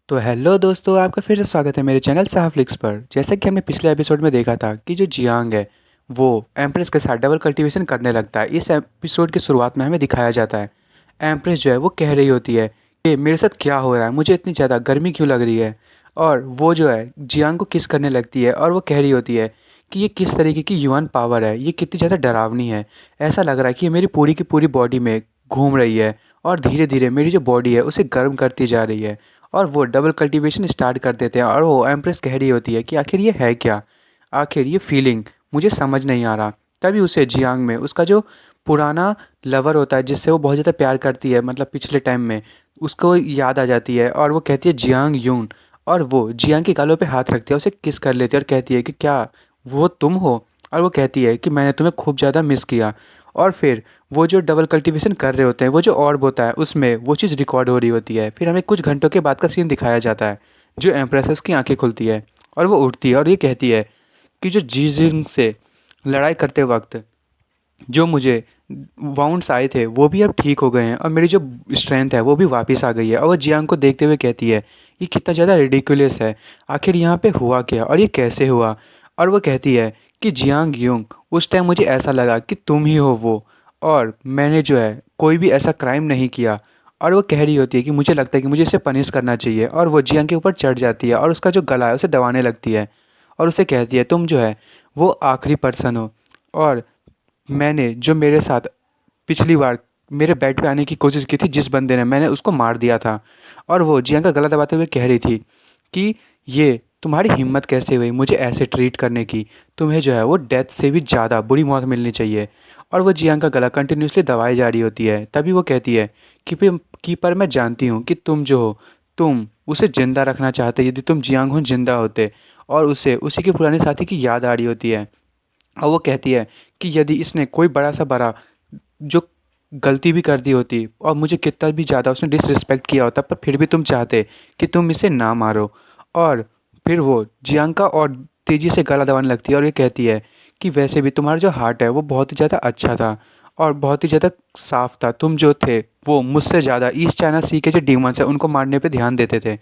तो हेलो दोस्तों, आपका फिर से स्वागत है मेरे चैनल साहफ्लिक्स पर। जैसा कि हमने पिछले एपिसोड में देखा था कि जो जियांग है वो एम्प्रेस के साथ डबल कल्टीवेशन करने लगता है। इस एपिसोड की शुरुआत में हमें दिखाया जाता है एम्प्रेस जो है वो कह रही होती है कि मेरे साथ क्या हो रहा है, मुझे इतनी ज़्यादा गर्मी क्यों लग रही है। और वो जो है जियांग को किस करने लगती है और वो कह रही होती है कि ये किस तरीके की युवान पावर है, ये कितनी ज़्यादा डरावनी है। ऐसा लग रहा है कि ये मेरी पूरी की पूरी बॉडी में घूम रही है और धीरे धीरे मेरी जो बॉडी है उसे गर्म करती जा रही है। और वो डबल कल्टीवेशन स्टार्ट कर देते हैं और वो एम्प्रेस कह रही होती है कि आखिर ये है क्या, आखिर ये फीलिंग मुझे समझ नहीं आ रहा। तभी उसे जियांग में उसका जो पुराना लवर होता है जिससे वो बहुत ज़्यादा प्यार करती है, मतलब पिछले टाइम में, उसको याद आ जाती है और वो कहती है जियांग यून। और वो जियांग के गालों पे हाथ रखती है, उसे किस कर लेती है और कहती है कि क्या वो तुम हो। और वो कहती है कि मैंने तुम्हें खूब ज़्यादा मिस किया। और फिर वो जो डबल कल्टीवेशन कर रहे होते हैं, वो जो ऑर्ब होता है उसमें वो चीज़ रिकॉर्ड हो रही होती है। फिर हमें कुछ घंटों के बाद का सीन दिखाया जाता है। जो एम्प्रेसेस की आंखें खुलती है और वो उठती है और ये कहती है कि जो जीजिंग से लड़ाई करते वक्त जो मुझे वाउंड्स आए थे वो भी अब ठीक हो गए हैं और मेरी जो स्ट्रेंथ है वो भी वापस आ गई है। और वो जियांग को देखते हुए कहती है ये कितना ज़्यादा रिडिकुलस है, आखिर यहाँ पे हुआ क्या और ये कैसे हुआ। और वो कहती है कि जियांग यूंग, उस टाइम मुझे ऐसा लगा कि तुम ही हो वो, और मैंने जो है कोई भी ऐसा क्राइम नहीं किया। और वो कह रही होती है कि मुझे लगता है कि मुझे इसे पनिश करना चाहिए। और वो जियांग के ऊपर चढ़ जाती है और उसका जो गला है उसे दबाने लगती है और उसे कहती है तुम जो है वो आखिरी पर्सन हो, और मैंने जो मेरे साथ पिछली बार मेरे बेड पे आने की कोशिश की थी जिस बंदे ने, मैंने उसको मार दिया था। और वो जियांग का गला दबाते हुए कह रही थी कि ये तुम्हारी हिम्मत कैसे हुई मुझे ऐसे ट्रीट करने की, तुम्हें जो है वो डेथ से भी ज़्यादा बुरी मौत मिलनी चाहिए। और वो जियांग का गला कंटिन्यूसली दबाई जा रही होती है। तभी वो कहती है कि पर मैं जानती हूँ कि तुम जो हो, तुम उसे ज़िंदा रखना चाहते, यदि तुम जियांग हो जिंदा होते। और उसे उसी के पुराने साथी की याद आ रही होती है। और वो कहती है कि यदि इसने कोई बड़ा सा बड़ा जो गलती भी कर दी होती और मुझे कितना भी ज़्यादा उसने डिसरिस्पेक्ट किया होता, पर फिर भी तुम चाहते कि तुम इसे ना मारो। और फिर वो जियांग का और तेज़ी से गला दबाने लगती है और ये कहती है कि वैसे भी तुम्हारा जो हार्ट है वो बहुत ही ज़्यादा अच्छा था और बहुत ही ज़्यादा साफ था। तुम जो थे वो मुझसे ज़्यादा ईस्ट चाइना सी के जो डीमंस है उनको मारने पे ध्यान देते थे।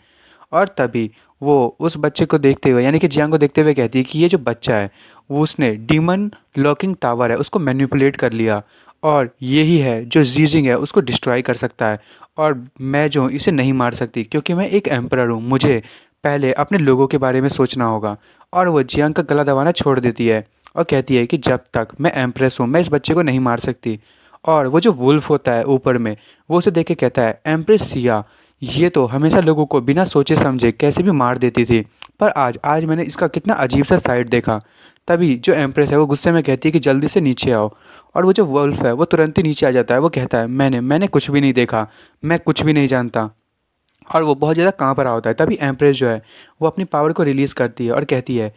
और तभी वो उस बच्चे को देखते हुए, यानी कि जियांग को देखते हुए कहती है कि ये जो बच्चा है वो उसने डीमन लॉकिंग टावर है उसको मैनिपुलेट कर लिया, और यही है जो जीजिंग है उसको डिस्ट्रॉय कर सकता है। और मैं जो हूँ इसे नहीं मार सकती क्योंकि मैं एक एम्परर हूँ, मुझे पहले अपने लोगों के बारे में सोचना होगा। और वो जियांग का गला दबाना छोड़ देती है और कहती है कि जब तक मैं एम्प्रेस हूँ मैं इस बच्चे को नहीं मार सकती। और वो जो वुल्फ होता है ऊपर में, वो उसे देख के कहता है एम्प्रेस सिया, ये तो हमेशा लोगों को बिना सोचे समझे कैसे भी मार देती थी, पर आज आज मैंने इसका कितना अजीब सा साइड देखा। तभी जो एम्प्रेस है वो गुस्से में कहती है कि जल्दी से नीचे आओ। और वो जो वुल्फ है वो तुरंत ही नीचे आ जाता है। वो कहता है मैंने मैंने कुछ भी नहीं देखा, मैं कुछ भी नहीं जानता। और वो बहुत ज़्यादा काँप रहा होता है। तभी एम्प्रेस जो है वो अपनी पावर को रिलीज़ करती है और कहती है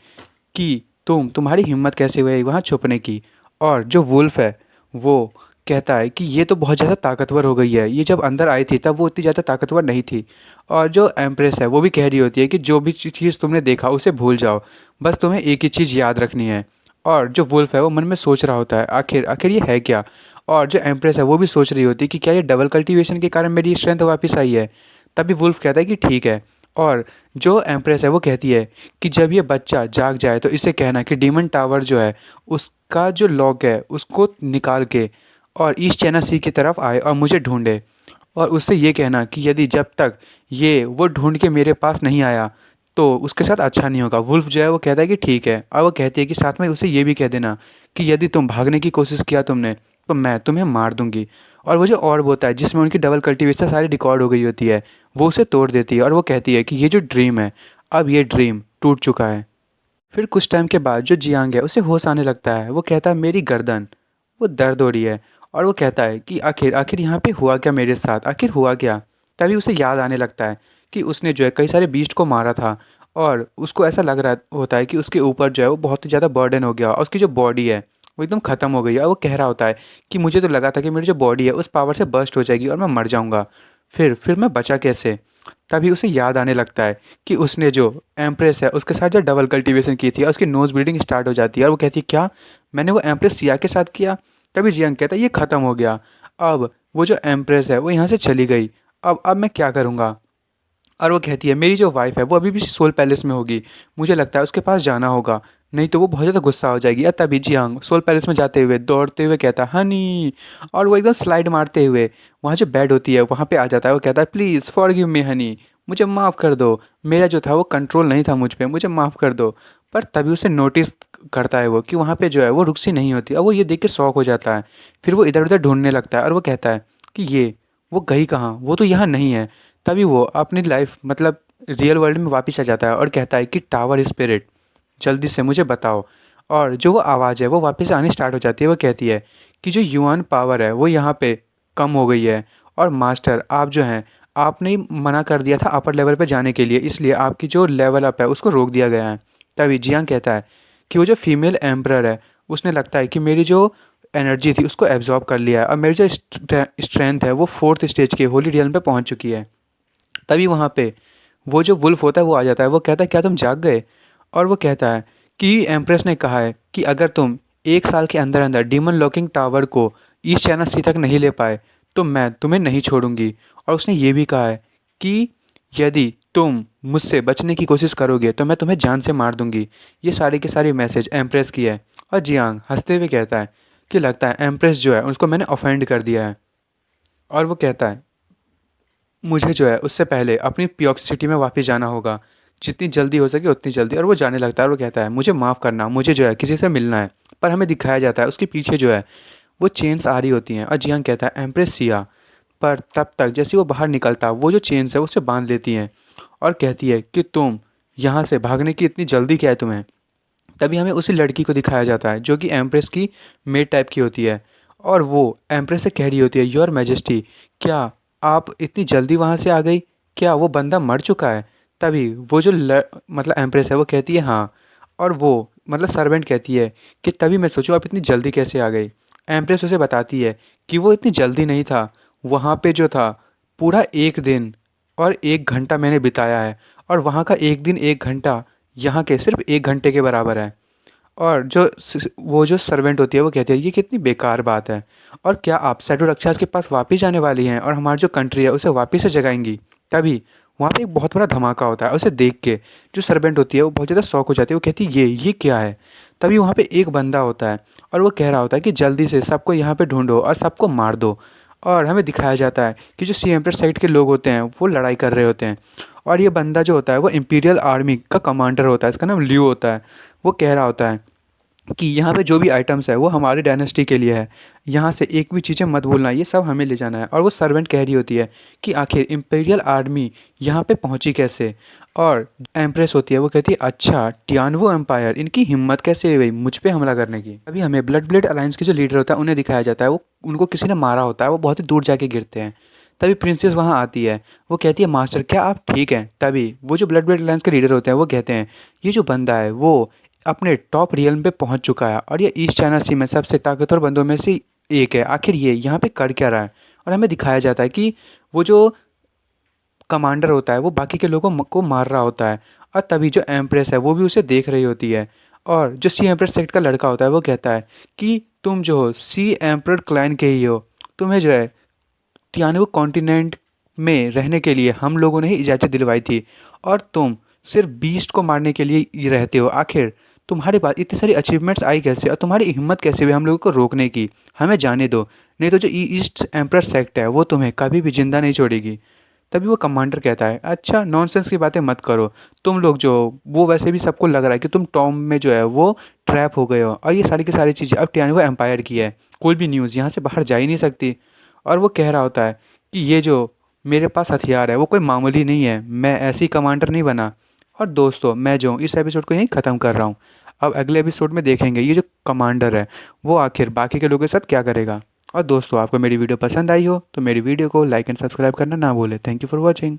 कि तुम्हारी हिम्मत कैसे हुई वहाँ छुपने की। और जो वुल्फ है वो कहता है कि ये तो बहुत ज़्यादा ताकतवर हो गई है, ये जब अंदर आई थी तब वो इतनी ज़्यादा ताकतवर नहीं थी। और जो एम्प्रेस है वो भी कह रही होती है कि जो भी चीज़ तुमने देखा उसे भूल जाओ, बस तुम्हें एक ही चीज़ याद रखनी है। और जो वुल्फ है वो मन में सोच रहा होता है आखिर आखिर ये है क्या। और जो एम्प्रेस है वो भी सोच रही होती है कि क्या ये डबल कल्टीवेशन के कारण मेरी स्ट्रेंथ वापस आई है। तभी वुल्फ कहता है कि ठीक है। और जो एम्प्रेस है वो कहती है कि जब ये बच्चा जाग जाए तो इसे कहना कि डीमन टावर जो है उसका जो लॉक है उसको निकाल के और ईस्ट चाइना सी की तरफ आए और मुझे ढूंढे। और उससे ये कहना कि यदि जब तक ये वो ढूंढ के मेरे पास नहीं आया तो उसके साथ अच्छा नहीं होगा। वुल्फ जो है वो कहता है कि ठीक है। और वो कहती है कि साथ में उसे ये भी कह देना कि यदि तुम भागने की कोशिश किया तुमने तो मैं तुम्हें मार दूंगी। और वो जो ऑर्ब होता है जिसमें उनकी डबल कल्टीवेशन सारी रिकॉर्ड हो गई होती है वो उसे तोड़ देती है और वो कहती है कि ये जो ड्रीम है अब ये ड्रीम टूट चुका है। फिर कुछ टाइम के बाद जो जियांग है उसे होश आने लगता है। वो कहता है मेरी गर्दन वो दर्द हो रही है। और वो कहता है कि आखिर आखिर यहाँ पे हुआ क्या मेरे साथ, आखिर हुआ क्या। तभी उसे याद आने लगता है कि उसने जो है कई सारे बीस्ट को मारा था और उसको ऐसा लग रहा होता है कि उसके ऊपर जो है वो बहुत ही ज़्यादा बर्डन हो गया और उसकी जो बॉडी है वो एकदम ख़त्म हो गई है। और वो कह रहा होता है कि मुझे तो लगा था कि मेरी जो बॉडी है उस पावर से बर्स्ट हो जाएगी और मैं मर जाऊँगा, फिर मैं बचा कैसे। तभी उसे याद आने लगता है कि उसने जो एम्प्रेस है उसके साथ जो डबल कल्टीवेशन की थी और उसकी नोज़ ब्लीडिंग स्टार्ट हो जाती है। और वो कहती है क्या मैंने वो एम्प्रेस सिया के साथ किया। तभी जियांग कहता है ये ख़त्म हो गया, अब वो जो एम्प्रेस है वो यहाँ से चली गई, अब मैं क्या करूँगा। और वो कहती है मेरी जो वाइफ़ है वो अभी भी सोल पैलेस में होगी, मुझे लगता है उसके पास जाना होगा, नहीं तो वो बहुत ज़्यादा गुस्सा हो जाएगी। और तभी जियांग सोल पैलेस में जाते हुए दौड़ते हुए कहता है हनी, और वो एकदम स्लाइड मारते हुए वहाँ जो बेड होती है वहाँ पे आ जाता है। वो कहता है प्लीज़ फॉरगिव मी हनी, मुझे माफ़ कर दो, मेरा जो था वो कंट्रोल नहीं था मुझ पे, मुझे माफ़ कर दो। पर तभी उसे नोटिस करता है वो कि वहाँ पे जो है वो रुकसी नहीं होती, और वो ये देख के शॉक हो जाता है। फिर वो इधर उधर ढूंढने लगता है और वो कहता है कि ये वो गई कहाँ, वो तो यहाँ नहीं है। तभी वो अपनी लाइफ मतलब रियल वर्ल्ड में वापस आ जाता है और कहता है कि टावर स्पिरिट जल्दी से मुझे बताओ। और जो वो आवाज़ है वो वापस आनी स्टार्ट हो जाती है। वो कहती है कि जो युआन पावर है वो यहाँ पे कम हो गई है, और मास्टर आप जो हैं आपने ही मना कर दिया था अपर लेवल पे जाने के लिए, इसलिए आपकी जो लेवल अप है उसको रोक दिया गया है। तभी जियांग कहता है कि वो जो फीमेल एम्परर है उसने लगता है कि मेरी जो एनर्जी थी उसको एब्जॉर्ब कर लिया है, और मेरी जो स्ट्रेंथ है वो फोर्थ स्टेज के होली रियल्म पे पहुंच चुकी है। तभी वहाँ पे वो जो वुल्फ होता है वो आ जाता है। वो कहता है क्या तुम जाग गए? और वो कहता है कि एम्प्रेस ने कहा है कि अगर तुम 1 साल के अंदर अंदर डीमन लॉकिंग टावर को ईस्ट चाइना सी तक नहीं ले पाए तो मैं तुम्हें नहीं छोड़ूंगी। और उसने ये भी कहा है कि यदि तुम मुझसे बचने की कोशिश करोगे तो मैं तुम्हें जान से मार दूंगी। ये सारी के सारी मैसेज एम्प्रेस की है। और जियांग हंसते हुए कहता है कि लगता है एम्प्रेस जो है उसको मैंने ऑफेंड कर दिया है। और वो कहता है मुझे जो है उससे पहले अपनी प्योक सिटी में वापस जाना होगा, जितनी जल्दी हो सके उतनी जल्दी। और वो जाने लगता है और वो कहता है मुझे माफ़ करना, मुझे जो है किसी से मिलना है। पर हमें दिखाया जाता है उसके पीछे जो है वो चेन्स आ रही होती हैं, और जियांग कहता है एम्प्रेस सिया। पर तब तक जैसे वो बाहर निकलता वो जो चेन्स है उसे बांध लेती हैं और कहती है कि तुम यहाँ से भागने की इतनी जल्दी क्या है तुम्हें। तभी हमें उसी लड़की को दिखाया जाता है जो कि एम्प्रेस की मेड टाइप की होती है, और वो एम्प्रेस से कह रही होती है योर मैजेस्टी, क्या आप इतनी जल्दी वहाँ से आ गई, क्या वो बंदा मर चुका है? तभी वो जो मतलब एम्प्रेस है वो कहती है हाँ। और वो मतलब सर्वेंट कहती है कि तभी मैं सोचूं आप इतनी जल्दी कैसे आ गई। एम्प्रेस उसे बताती है कि वो इतनी जल्दी नहीं था, वहाँ पे जो था पूरा 1 दिन और 1 घंटा मैंने बिताया है, और वहाँ का 1 दिन 1 घंटा यहाँ के सिर्फ 1 घंटे के बराबर है। और वो जो सर्वेंट होती है वो कहती है ये कितनी बेकार बात है, और क्या आप सैडो रक्षास के पास वापस जाने वाली हैं और हमारी जो कंट्री है उसे वापस से जगाएंगी? तभी वहाँ पे एक बहुत बड़ा धमाका होता है। उसे देख के जो सर्वेंट होती है वो बहुत ज़्यादा शॉक हो जाती है। वो कहती है ये क्या है? तभी वहाँ पे एक बंदा होता है और वो कह रहा होता है कि जल्दी से सबको यहाँ पे ढूंढो और सबको मार दो। और हमें दिखाया जाता है कि जो सी एम्पर साइड के लोग होते हैं वो लड़ाई कर रहे होते हैं, और ये बंदा जो होता है वो इंपीरियल आर्मी का कमांडर होता है, इसका नाम लियो होता है। वो कह रहा होता है कि यहाँ पे जो भी आइटम्स है वो हमारी डायनेस्टी के लिए है, यहाँ से एक भी चीज़ें मत भूलना, ये सब हमें ले जाना है। और वो सर्वेंट कह रही होती है कि आखिर इंपीरियल आर्मी यहाँ पे पहुँची कैसे? और एम्प्रेस होती है वो कहती है अच्छा टियानवो एम्पायर, इनकी हिम्मत कैसे हुई मुझ पे हमला करने की? अभी हमें ब्लड ब्लेड अलायंस के जो लीडर होता है उन्हें दिखाया जाता है, वो उनको किसी ने मारा होता है, वो बहुत ही दूर जाके गिरते हैं। तभी प्रिंसेस वहाँ आती है। वो कहती है मास्टर क्या आप ठीक हैं? तभी वो जो ब्लड ब्लेड अलायंस के लीडर होते हैं वो कहते हैं ये जो बंदा है वो अपने टॉप रियल पे पहुंच चुका है, और ये ईस्ट चाइना सी में सबसे ताकतवर बंदों में से एक है, आखिर ये यहाँ पे कर क्या रहा है? और हमें दिखाया जाता है कि वो जो कमांडर होता है वो बाकी के लोगों को मार रहा होता है, और तभी जो एम्प्रेस है वो भी उसे देख रही होती है। और जो सी एम्प्रेस सेक्ट का लड़का होता है वो कहता है कि तुम जो हो सी एम्पर क्लैन के ही हो, तुम्हें जो है तियानवे कॉन्टिनेंट में रहने के लिए हम लोगों ने ही इजाज़त दिलवाई थी, और तुम सिर्फ बीस्ट को मारने के लिए ही रहते हो। आखिर तुम्हारे पास इतनी सारी अचीवमेंट्स आई कैसे, और तुम्हारी हिम्मत कैसे हुई हम लोगों को रोकने की? हमें जाने दो, नहीं तो जो ईस्ट एम्पर सेक्ट है वो तुम्हें कभी भी जिंदा नहीं छोड़ेगी। तभी वो कमांडर कहता है अच्छा नॉनसेंस की बातें मत करो, तुम लोग जो वो वैसे भी सबको लग रहा है कि तुम टॉम में जो है वो ट्रैप हो गए हो, और ये सारी की सारी चीज़ें अब टियानवे एम्पायर की है, कोई भी न्यूज़ यहाँ से बाहर जा ही नहीं सकती। और वो कह रहा होता है कि ये जो मेरे पास हथियार है वो कोई मामूली नहीं है, मैं ऐसी कमांडर नहीं बना। और दोस्तों मैं जो हूँ इस एपिसोड को यहीं ख़त्म कर रहा हूँ। अब अगले एपिसोड में देखेंगे ये जो कमांडर है वो आखिर बाकी के लोगों के साथ क्या करेगा। और दोस्तों आपको मेरी वीडियो पसंद आई हो तो मेरी वीडियो को लाइक एंड सब्सक्राइब करना ना भूलें। Thank you for watching.